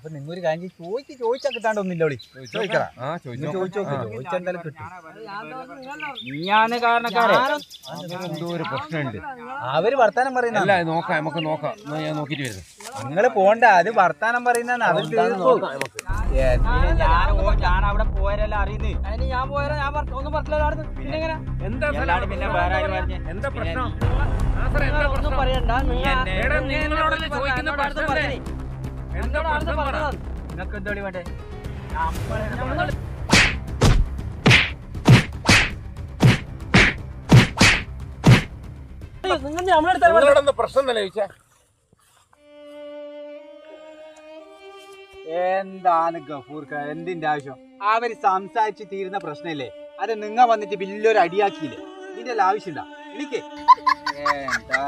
അപ്പൊ നിങ്ങൊരു കാര്യം ചോദിച്ചാ കിട്ടാണ്ടൊന്നില്ല ചോദിക്കണം ചോദിച്ചെന്തായാലും കിട്ടും. ഞാന് കാരണക്കാരെ എന്തോ ഒരു പ്രശ്നമുണ്ട്. അവര് വർത്താനം പറയുന്ന നോക്കാം, നമുക്ക് നോക്കാം. ഞാൻ നോക്കിട്ട് വരുന്നു. നിങ്ങള് പോണ്ട, അത് വർത്താനം പറയുന്ന അവർ ഞാൻ അവിടെ പോയാലോ അറിയുന്നേ. അതിന് ഞാൻ പോയാലോ ഞാൻ ഒന്നും പറഞ്ഞില്ല. പിന്നെ എങ്ങനെ പിന്നെ വേറെ ആര് പറഞ്ഞു എന്താ പ്രശ്നം? ഒന്നും പറയണ്ട. നിങ്ങൾക്ക് എന്തോളി വേണ്ടേ? പ്രശ്നം ചോദിച്ചാ എന്താണ് ഗഫൂർക്ക, എന്തിന്റെ ആവശ്യം? അവര് സംസാരിച്ച് തീരുന്ന പ്രശ്നല്ലേ, അത് നിങ്ങ വന്നിട്ട് വലിയൊരു അടിയാക്കിയില്ലേ? ഇതിന്റെ ആവശ്യമില്ല എനിക്ക്. എന്താ